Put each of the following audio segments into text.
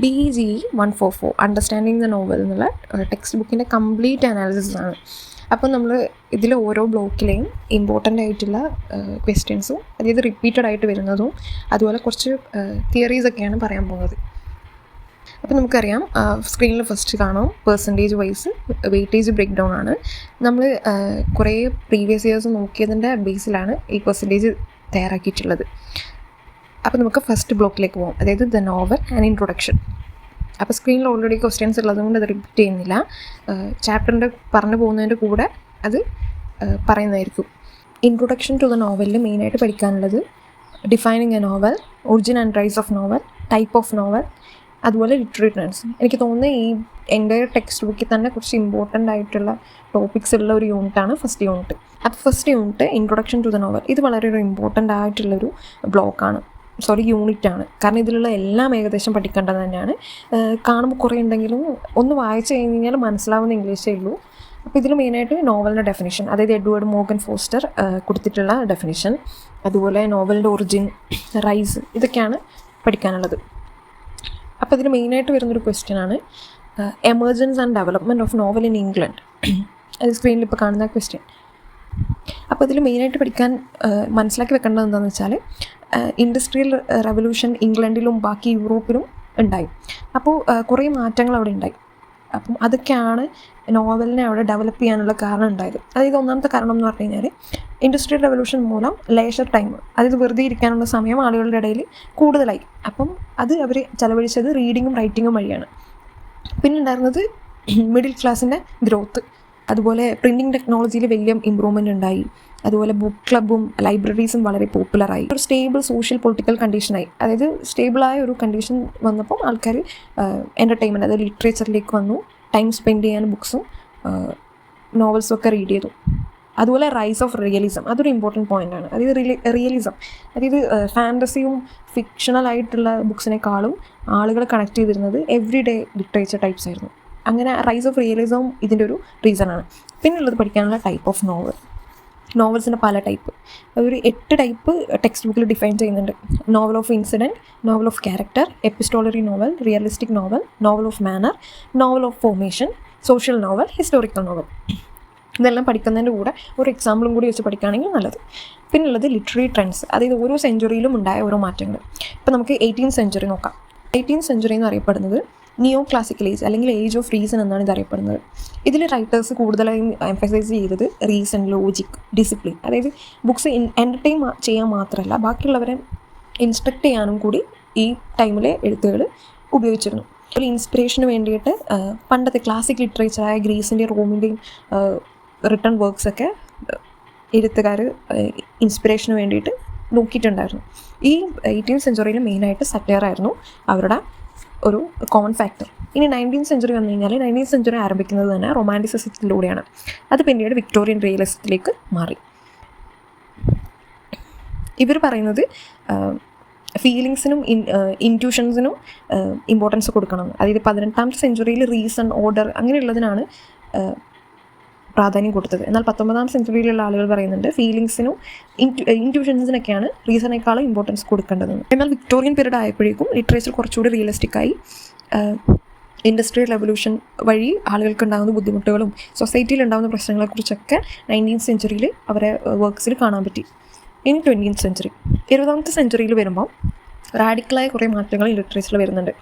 BGE 144 understanding the novel എന്നുള്ള text ബുക്കിൻ്റെ complete analysis ആണ്. അപ്പോൾ നമ്മൾ ഇതിൽ ഓരോ ബ്ലോക്കിലെയും ഇമ്പോർട്ടൻ്റ് ആയിട്ടുള്ള ക്വസ്റ്റ്യൻസും അതായത് റിപ്പീറ്റഡ് ആയിട്ട് വരുന്നതും അതുപോലെ കുറച്ച് തിയറീസൊക്കെയാണ് പറയാൻ പോകുന്നത്. അപ്പോൾ നമുക്കറിയാം, സ്ക്രീനിൽ ഫസ്റ്റ് കാണാം percentage wise weightage break down ആണ്. നമ്മൾ കുറേ പ്രീവിയസ് ഇയേഴ്സ് നോക്കിയതിൻ്റെ ബേസിലാണ് ഈ പെർസെൻറ്റേജ് തയ്യാറാക്കിയിട്ടുള്ളത്. അപ്പോൾ നമുക്ക് ഫസ്റ്റ് ബ്ലോക്കിലേക്ക് പോകാം, അതായത് ദ നോവൽ ആൻഡ് ഇൻട്രൊഡക്ഷൻ. അപ്പോൾ സ്ക്രീനിൽ ഓൾറെഡി ക്വസ്റ്റ്യൻസ് ഉള്ളതുകൊണ്ട് അത് റിപ്പീറ്റ് ചെയ്യുന്നില്ല. ചാപ്റ്ററിൻ്റെ പറഞ്ഞു പോകുന്നതിൻ്റെ കൂടെ അത് പറയുന്നതായിരിക്കും. ഇൻട്രൊഡക്ഷൻ ടു ദ നോവലിൽ മെയിനായിട്ട് പഠിക്കാനുള്ളത് defining A novel, origin and rise of novel, type of novel, അതുപോലെ ലിറ്റററി ട്രെൻഡ്സ്. എനിക്ക് തോന്നുന്നത് ഈ എൻ്റയർ ടെക്സ്റ്റ് ബുക്കിൽ തന്നെ കുറച്ച് ഇമ്പോർട്ടൻ്റ് ആയിട്ടുള്ള ടോപ്പിക്സ് ഉള്ള ഒരു യൂണിറ്റാണ് ഫസ്റ്റ് യൂണിറ്റ്. അപ്പോൾ first unit introduction to the novel, ഇത് വളരെ ഒരു ഇമ്പോർട്ടൻ്റ് ആയിട്ടുള്ളൊരു യൂണിറ്റാണ്. കാരണം ഇതിലുള്ള എല്ലാം ഏകദേശം പഠിക്കേണ്ടത് തന്നെയാണ്. കാണുമ്പോൾ കുറേ ഉണ്ടെങ്കിലും ഒന്ന് വായിച്ച് കഴിഞ്ഞ് കഴിഞ്ഞാൽ മനസ്സിലാവുന്ന ഇംഗ്ലീഷേ ഉള്ളൂ. അപ്പോൾ ഇതിൽ മെയിനായിട്ട് നോവലിൻ്റെ ഡെഫിനിഷൻ, അതായത് എഡ്വേർഡ് മോർഗൻ ഫോസ്റ്റർ കൊടുത്തിട്ടുള്ള ഡെഫിനിഷൻ, അതുപോലെ നോവലിൻ്റെ ഒറിജിൻ, റൈസ്, ഇതൊക്കെയാണ് പഠിക്കാനുള്ളത്. അപ്പോൾ ഇതിൽ മെയിനായിട്ട് വരുന്നൊരു ക്വസ്റ്റ്യനാണ് emergence and development of novel in England. അത് സ്ക്രീനിൽ ഇപ്പോൾ കാണുന്ന ക്വസ്റ്റ്യൻ. അപ്പോൾ ഇതിൽ മെയിനായിട്ട് പഠിക്കാൻ മനസ്സിലാക്കി വെക്കേണ്ടത് എന്താണെന്ന് വെച്ചാൽ, ഇൻഡസ്ട്രിയൽ റെവല്യൂഷൻ ഇംഗ്ലണ്ടിലും ബാക്കി യൂറോപ്പിലും ഉണ്ടായി. അപ്പോൾ കുറേ മാറ്റങ്ങൾ അവിടെ ഉണ്ടായി. അപ്പം അതൊക്കെയാണ് നോവലിനെ അവിടെ ഡെവലപ്പ് ചെയ്യാനുള്ള കാരണം ഉണ്ടായത്. അതായത് ഒന്നാമത്തെ കാരണം എന്ന് പറഞ്ഞു കഴിഞ്ഞാൽ, ഇൻഡസ്ട്രിയൽ റെവല്യൂഷൻ മൂലം ലേഷർ ടൈം, അതായത് വെറുതെ ഇരിക്കാനുള്ള സമയം ആളുകളുടെ ഇടയിൽ കൂടുതലായി. അപ്പം അത് അവർ ചെലവഴിച്ചത് റീഡിങ്ങും റൈറ്റിങ്ങും വഴിയാണ്. പിന്നെ ഉണ്ടായിരുന്നത് മിഡിൽ ക്ലാസ്സിൻ്റെ ഗ്രോത്ത്, അതുപോലെ പ്രിൻറ്റിങ് ടെക്നോളജിയിൽ വലിയ ഇമ്പ്രൂവ്മെൻ്റ് ഉണ്ടായി. അതുപോലെ ബുക്ക് ക്ലബ്ബും ലൈബ്രറീസും വളരെ പോപ്പുലറായി. ഒരു സ്റ്റേബിൾ സോഷ്യൽ പൊളിറ്റിക്കൽ കണ്ടീഷനായി. അതായത് സ്റ്റേബിളായ ഒരു കണ്ടീഷൻ വന്നപ്പോൾ ആൾക്കാർ എൻ്റർടൈൻമെൻറ്റ്, അതായത് ലിറ്ററേച്ചറിലേക്ക് വന്നു. ടൈം സ്പെൻഡ് ചെയ്യാൻ ബുക്സും നോവൽസും ഒക്കെ റീഡ് ചെയ്തു. അതുപോലെ റൈസ് ഓഫ് റിയലിസം, അതൊരു ഇമ്പോർട്ടൻറ്റ് പോയിൻ്റാണ്. അതായത് റിയലിസം, അതായത് ഫാൻറ്റസിയും ഫിക്ഷണലായിട്ടുള്ള ബുക്സിനേക്കാളും ആളുകൾ കണക്ട് ചെയ്തിരുന്നത് എവറി ഡേ ലിറ്ററേച്ചർ ടൈപ്സ് ആയിരുന്നു. അങ്ങനെ റൈസ് ഓഫ് റിയലിസവും ഇതിൻ്റെ ഒരു റീസണാണ്. പിന്നെ ഉള്ളത് പഠിക്കാനുള്ള ടൈപ്പ് ഓഫ് നോവൽസിൻ്റെ പല ടൈപ്പ്, ഒരു 8 ടൈപ്പ് ടെക്സ്റ്റ് ബുക്കിൽ ഡിഫൈൻ ചെയ്യുന്നുണ്ട്. Novel of incident, novel of character, epistolary novel, realistic novel, novel of manner, novel of formation, social novel, historical novel. ഇതെല്ലാം പഠിക്കുന്നതിൻ്റെ കൂടെ ഒരു എക്സാമ്പിളും കൂടി വെച്ച് പഠിക്കുകയാണെങ്കിൽ നല്ലത്. പിന്നുള്ളത് ലിറ്റററി ട്രെൻഡ്സ്, അതായത് ഓരോ സെഞ്ച്വറിയിലും ഉണ്ടായ ഓരോ മാറ്റങ്ങൾ. ഇപ്പോൾ നമുക്ക് 18th സെഞ്ച്വറി നോക്കാം. 18th സെഞ്ച്വറി എന്ന് അറിയപ്പെടുന്നത് നിയോ ക്ലാസിക്കൽ ഏജ് അല്ലെങ്കിൽ ഏജ് ഓഫ് റീസൺ എന്നാണ് ഇത് അറിയപ്പെടുന്നത്. ഇതിൽ റൈറ്റേഴ്സ് കൂടുതലായും എംഫസൈസ് ചെയ്തത് റീസൺ, ലോജിക്, ഡിസിപ്ലിൻ, അതായത് ബുക്സ് എൻ്റർടൈൻ ചെയ്യാൻ മാത്രമല്ല ബാക്കിയുള്ളവരെ ഇൻസ്ട്രക്ട് ചെയ്യാനും കൂടി ഈ ടൈമിലെ എഴുത്തുകൾ ഉപയോഗിച്ചിരുന്നു. ഒരു ഇൻസ്പിറേഷന് വേണ്ടിയിട്ട് പണ്ടത്തെ ക്ലാസിക് ലിറ്ററേച്ചറായ ഗ്രീസിൻ്റെയും റോമിൻ്റെയും റിട്ടൺ വർക്ക്സൊക്കെ എഴുത്തുകാർ ഇൻസ്പിറേഷന് വേണ്ടിയിട്ട് നോക്കിയിട്ടുണ്ടായിരുന്നു. ഈ 18th സെഞ്ച്വറിയിൽ മെയിനായിട്ട് സറ്റയർ ആയിരുന്നു അവരുടെ ഒരു കോമൺ ഫാക്ടർ. ഇനി 19th സെഞ്ച്വറി വന്നു കഴിഞ്ഞാൽ 19th സെഞ്ച്വറി ആരംഭിക്കുന്നത് തന്നെ റൊമാൻറ്റിസിസത്തിലൂടെയാണ്. അത് പിന്നീട് വിക്ടോറിയൻ റിയലിസത്തിലേക്ക് മാറി. ഇവർ പറയുന്നത് ഫീലിങ്സിനും ഇൻറ്റ്യൂഷൻസിനും ഇമ്പോർട്ടൻസ് കൊടുക്കണം. അതായത് 18th സെഞ്ച്വറിയിൽ റീസൺ, ഓർഡർ അങ്ങനെയുള്ളതിനാണ് പ്രാധാന്യം കൊടുത്തത്. എന്നാൽ 19th സെഞ്ച്വറിയിലുള്ള ആളുകൾ പറയുന്നുണ്ട് ഫീലിങ്സിനും ഇൻറ്റ്യൂഷൻസിനൊക്കെയാണ് റീസണേക്കാളും ഇമ്പോർട്ടൻസ് കൊടുക്കേണ്ടതെന്ന്. എന്നാൽ വിക്ടോറിയൻ പീരീഡ് ആയപ്പോഴേക്കും ലിറ്ററേച്ചർ കുറച്ചുകൂടി റിയലിസ്റ്റിക്കായി. ഇൻഡസ്ട്രിയൽ റെവല്യൂഷൻ വഴി ആളുകൾക്ക് ഉണ്ടാകുന്ന ബുദ്ധിമുട്ടുകളും സൊസൈറ്റിയിൽ ഉണ്ടാകുന്ന പ്രശ്നങ്ങളെക്കുറിച്ചൊക്കെ 19th സെഞ്ച്വറിയിൽ അവരെ വർക്ക്സിൽ കാണാൻ പറ്റി. ഇനി 20th സെഞ്ച്വറി, 20th സെഞ്ച്വറിയിൽ വരുമ്പോൾ റാഡിക്കലായ കുറേ മാറ്റങ്ങൾ ലിറ്ററേച്ചറിൽ വരുന്നുണ്ട്.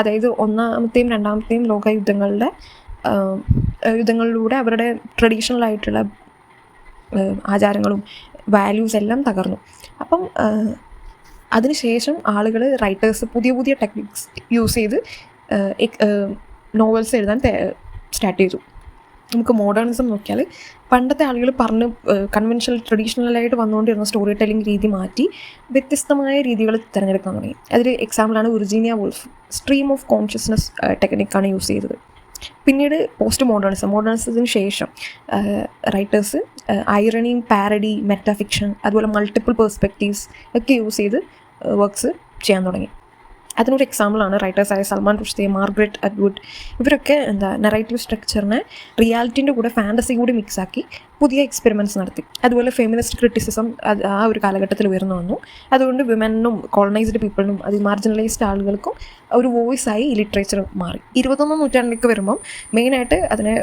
അതായത് ഒന്നാമത്തെയും രണ്ടാമത്തെയും യുദ്ധങ്ങളിലൂടെ അവരുടെ ട്രഡീഷണൽ ആയിട്ടുള്ള ആചാരങ്ങളും വാല്യൂസ് എല്ലാം തകർന്നു. അപ്പം അതിനുശേഷം ആളുകൾ റൈറ്റേഴ്സ് പുതിയ പുതിയ ടെക്നിക്സ് യൂസ് ചെയ്ത് നോവൽസ് എഴുതാൻ സ്റ്റാർട്ട് ചെയ്തു. നമുക്ക് മോഡേണിസം നോക്കിയാൽ പണ്ടത്തെ ആളുകൾ ട്രഡീഷണലായിട്ട് വന്നുകൊണ്ടിരുന്ന സ്റ്റോറി ടെല്ലിംഗ് രീതി മാറ്റി വ്യത്യസ്തമായ രീതികൾ തിരഞ്ഞെടുക്കാൻ തുടങ്ങി. അതിൽ എക്സാമ്പിളാണ് Virginia Woolf stream of consciousness ടെക്നിക്കാണ് യൂസ് ചെയ്തത്. പിന്നീട് പോസ്റ്റ് മോഡേണിസത്തിന് ശേഷം റൈറ്റേഴ്സ് ഐറണി, പാരഡി, മെറ്റാഫിക്ഷൻ, അതുപോലെ മൾട്ടിപ്പിൾ പെർസ്പെക്റ്റീവ്സ് ഒക്കെ യൂസ് ചെയ്ത് വർക്ക്സ് ചെയ്യാൻ തുടങ്ങി. അതിനൊരു എക്സാമ്പിളാണ് റൈറ്റേഴ്സായ സൽമാൻ റുഷ്ദി, മാർഗ്രറ്റ് അറ്റ്വുഡ്. ഇവരൊക്കെ നറേറ്റീവ് സ്ട്രക്ചറിനെ റിയാലിറ്റീൻ്റെ കൂടെ ഫാൻറ്റസി കൂടി മിക്സാക്കി പുതിയ എക്സ്പെരിമെൻറ്റ്സ് നടത്തി. അതുപോലെ ഫെമിനിസ്റ്റ് ക്രിറ്റിസിസം ആ ഒരു കാലഘട്ടത്തിൽ ഉയർന്നു വന്നു. അതുകൊണ്ട് വിമനും കോളനൈസ്ഡ് പീപ്പിളിനും അത് മാർജിനലൈസ്ഡ് ആളുകൾക്കും ഒരു വോയിസായി ഈ ലിറ്ററേച്ചർ മാറി. 21ാം നൂറ്റാണ്ടിലേക്ക് വരുമ്പം മെയിനായിട്ട് അതിനെ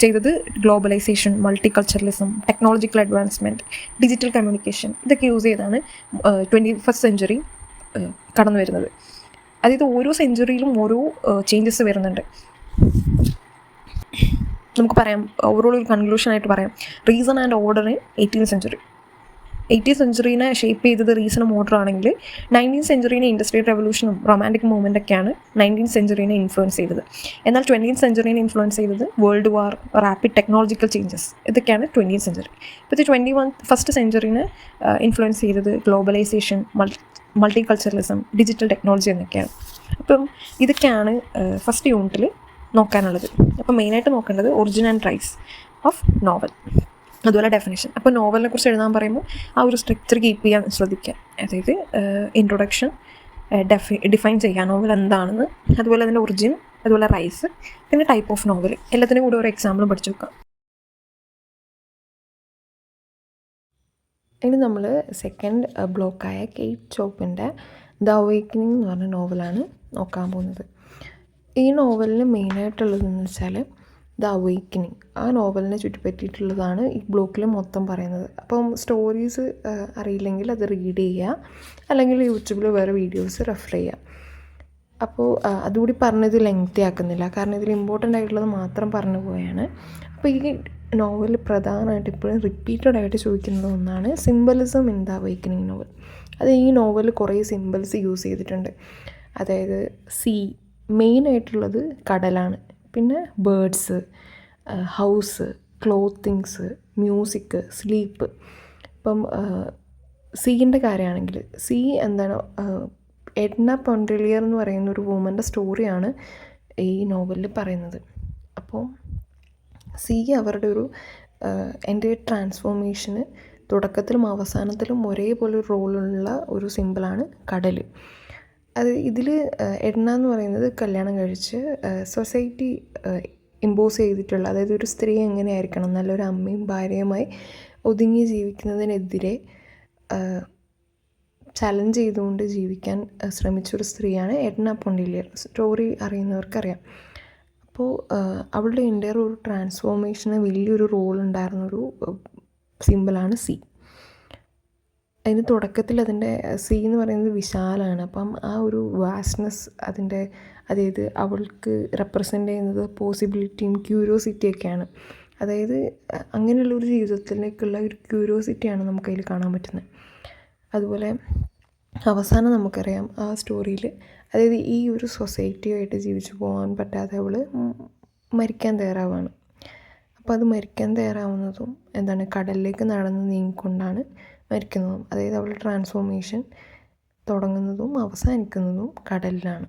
ചെയ്തത് globalisation, multiculturalism, technological advancement, digital communication, ഇതൊക്കെ യൂസ് ചെയ്താണ് 21st സെഞ്ച്വറി കടന്നു വരുന്നത്. അതായത് ഓരോ സെഞ്ച്വറിയിലും ഓരോ ചേഞ്ചസ് വരുന്നുണ്ട്. നമുക്ക് പറയാം, ഓവറോൾ ഒരു കൺക്ലൂഷനായിട്ട് പറയാം, reason and order in 18th century. 18th സെഞ്ച്വറീനെ ഷേപ്പ് ചെയ്തത് റീസണും ഓർഡർ ആണെങ്കിൽ 19th സെഞ്ച്വറീനെ ഇൻഡസ്ട്രിയൽ റെവല്യൂഷനും റൊമാൻറ്റിക് മൂവ്മെൻറ്റൊക്കെയാണ് 19th സെഞ്ച്വറീനെ ഇൻഫ്ലുവൻസ് ചെയ്തത്. എന്നാൽ 20th സെഞ്ച്വറീനെ ഇൻഫ്ലുവൻസ് ചെയ്തത് world war, rapid technological changes, ഇതൊക്കെയാണ് 20th സെഞ്ച്വറി. ഇപ്പോഴത്തെ 21st സെഞ്ച്വറീനെ ഇൻഫ്ലുവൻസ് ചെയ്തത് globalisation, multiculturalism, digital technology എന്നൊക്കെയാണ്. അപ്പം ഇതൊക്കെയാണ് ഫസ്റ്റ് യൂണിറ്റിൽ നോക്കാനുള്ളത്. അപ്പം മെയിനായിട്ട് നോക്കേണ്ടത് origin and rise of novel, അതുപോലെ ഡെഫിനേഷൻ. അപ്പോൾ നോവലിനെ കുറിച്ച് എഴുതാൻ പറയുമ്പോൾ ആ ഒരു സ്ട്രക്ചർ കീപ്പ് ചെയ്യാൻ ശ്രദ്ധിക്കുക. അതായത് ഇൻട്രൊഡക്ഷൻ, ഡിഫൈൻ ചെയ്യുക നോവൽ എന്താണെന്ന്, അതുപോലെ അതിൻ്റെ ഒറിജിൻ, അതുപോലെ റൈസ്, പിന്നെ ടൈപ്പ് ഓഫ് നോവൽ, എല്ലാത്തിനും കൂടെ ഒരു എക്സാമ്പിളും പഠിച്ചു വെക്കാം. ഇനി നമ്മൾ സെക്കൻഡ് ബ്ലോക്കായ കെയ്റ്റ് ചോപ്പിൻ്റെ ദ അവേക്കനിങ് എന്ന് പറഞ്ഞ നോവലാണ് നോക്കാൻ പോകുന്നത്. ഈ നോവലിന് മെയിനായിട്ടുള്ളതെന്ന് വെച്ചാൽ ദ അവേക്കനിങ്, ആ നോവലിനെ ചുറ്റിപ്പറ്റിയിട്ടുള്ളതാണ് ഈ ബ്ലോക്കിൽ മൊത്തം പറയുന്നത്. അപ്പം സ്റ്റോറീസ് അറിയില്ലെങ്കിൽ അത് റീഡ് ചെയ്യുക, അല്ലെങ്കിൽ യൂട്യൂബിൽ വേറെ വീഡിയോസ് റെഫർ ചെയ്യുക. അപ്പോൾ അതുകൂടി പറഞ്ഞത് ലെങ്തി ആക്കുന്നില്ല, കാരണം ഇതിൽ ഇമ്പോർട്ടൻ്റ് ആയിട്ടുള്ളത് മാത്രം പറഞ്ഞു പോയാണ്. അപ്പോൾ ഈ നോവൽ പ്രധാനമായിട്ട് ഇപ്പോഴും റിപ്പീറ്റഡ് ആയിട്ട് ചോദിക്കുന്ന ഒന്നാണ് symbolism in the awakening novel. അത് ഈ നോവൽ കുറേ സിംബൽസ് യൂസ് ചെയ്തിട്ടുണ്ട്. അതായത് മെയിനായിട്ടുള്ളത് കടലാണ്, പിന്നെ birds, house, clothings, music, sleep. ഇപ്പം സീൻ്റെ കാര്യമാണെങ്കിൽ എന്താണ്, എഡ്ന പൊണ്ടലിയർ എന്ന് പറയുന്ന ഒരു വുമൻ്റെ സ്റ്റോറിയാണ് ഈ നോവലിൽ പറയുന്നത്. അപ്പോൾ അവരുടെ ഒരു എൻ്റെ ട്രാൻസ്ഫോർമേഷന് തുടക്കത്തിലും അവസാനത്തിലും ഒരേപോലെ ഒരു റോളുള്ള ഒരു സിമ്പിളാണ് കടൽ. അത് ഇതിൽ എഡ്ന എന്ന് പറയുന്നത് കല്യാണം കഴിച്ച് സൊസൈറ്റി ഇമ്പോസ് ചെയ്തിട്ടുള്ള, അതായത് ഒരു സ്ത്രീ എങ്ങനെയായിരിക്കണം, നല്ലൊരു അമ്മയും ഭാര്യയുമായി ഒതുങ്ങി ജീവിക്കുന്നതിനെതിരെ ചലഞ്ച് ചെയ്തുകൊണ്ട് ജീവിക്കാൻ ശ്രമിച്ചൊരു സ്ത്രീയാണ് എഡ്ന പൊണ്ടലിയർ. സ്റ്റോറി അറിയുന്നവർക്കറിയാം. അപ്പോൾ അവളുടെ എൻ്റെ ഒരു ട്രാൻസ്ഫോർമേഷന് വലിയൊരു റോൾ ഉണ്ടായിരുന്നൊരു സിമ്പിളാണ് അതിന് തുടക്കത്തിൽ അതിൻ്റെ എന്ന് പറയുന്നത് വിശാലമാണ്. അപ്പം ആ ഒരു വാസ്റ്റ്നെസ് അതിൻ്റെ, അതായത് അവൾക്ക് റെപ്രസെൻ്റ് ചെയ്യുന്നത് പോസിബിലിറ്റിയും ക്യൂരിയോസിറ്റിയൊക്കെയാണ്. അതായത് അങ്ങനെയുള്ളൊരു ജീവിതത്തിലേക്കുള്ള ഒരു ക്യൂരിയോസിറ്റിയാണ് നമുക്കതിൽ കാണാൻ പറ്റുന്നത്. അതുപോലെ അവസാനം നമുക്കറിയാം ആ സ്റ്റോറിയിൽ, അതായത് ഈ ഒരു സൊസൈറ്റിയുമായിട്ട് ജീവിച്ചു പോകാൻ പറ്റാതെ അവൾ മരിക്കാൻ തയ്യാറാവുകയാണ്. അപ്പോൾ അത് മരിക്കാൻ തയ്യാറാവുന്നതും എന്താണ്, കടലിലേക്ക് നടന്ന് നീങ്ങിക്കൊണ്ടാണ് മരിക്കുന്നതും. അതായത് അവളുടെ ട്രാൻസ്ഫോർമേഷൻ തുടങ്ങുന്നതും അവസാനിക്കുന്നതും കടലിലാണ്.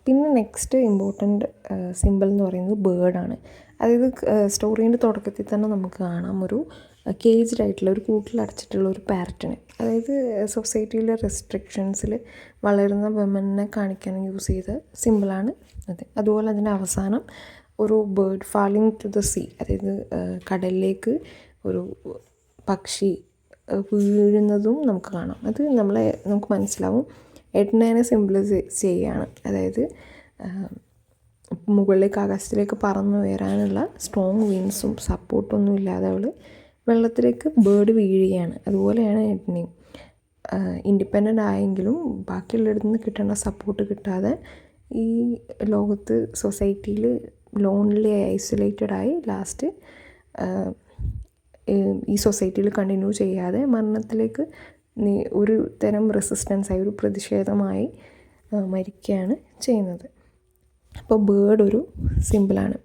പിന്നെ നെക്സ്റ്റ് ഇമ്പോർട്ടൻ്റ് സിമ്പിൾ എന്ന് പറയുന്നത് ബേർഡാണ്. അതായത് സ്റ്റോറീൻ്റെ തുടക്കത്തിൽ തന്നെ നമുക്ക് കാണാം ഒരു കേജ്ഡ് ആയിട്ടുള്ള, ഒരു കൂട്ടിലടച്ചിട്ടുള്ള ഒരു പാരറ്റിനെ. അതായത് സൊസൈറ്റിയിലെ റെസ്ട്രിക്ഷൻസിൽ വളരുന്ന വിമനെ കാണിക്കാൻ യൂസ് ചെയ്ത സിമ്പിളാണ് അത്. അതുപോലെ അതിൻ്റെ അവസാനം ഒരു bird falling to the sea, അതായത് കടലിലേക്ക് ഒരു പക്ഷി വീഴുന്നതും നമുക്ക് കാണാം. അത് നമുക്ക് മനസ്സിലാവും എഡ്നേനെ സിംബലൈസ് ചെയ്യുകയാണ്. അതായത് മുകളിലേക്ക് ആകാശത്തിലേക്ക് പറന്നു വരാനുള്ള സ്ട്രോങ് വിങ്സും സപ്പോർട്ടൊന്നും ഇല്ലാതെ അവൾ വെള്ളത്തിലേക്ക് ബേർഡ് വീഴുകയാണ്. അതുപോലെയാണ് എഡ്നയും. ഇൻഡിപെൻഡൻ്റ് ആയെങ്കിലും ബാക്കിയുള്ളിടത്തു നിന്ന് കിട്ടേണ്ട സപ്പോർട്ട് കിട്ടാതെ ഈ ലോകത്ത് സൊസൈറ്റിയിൽ ലോൺലി ഐസൊലേറ്റഡായി ലാസ്റ്റ് ഈ സൊസൈറ്റിയിൽ കണ്ടിന്യൂ ചെയ്യാതെ മരണത്തിലേക്ക് ഒരു തരം റെസിസ്റ്റൻസായി, ഒരു പ്രതിഷേധമായി മരിക്കുകയാണ് ചെയ്യുന്നത്. അപ്പോൾ ബേർഡ് ഒരു സിമ്പിളാണ്.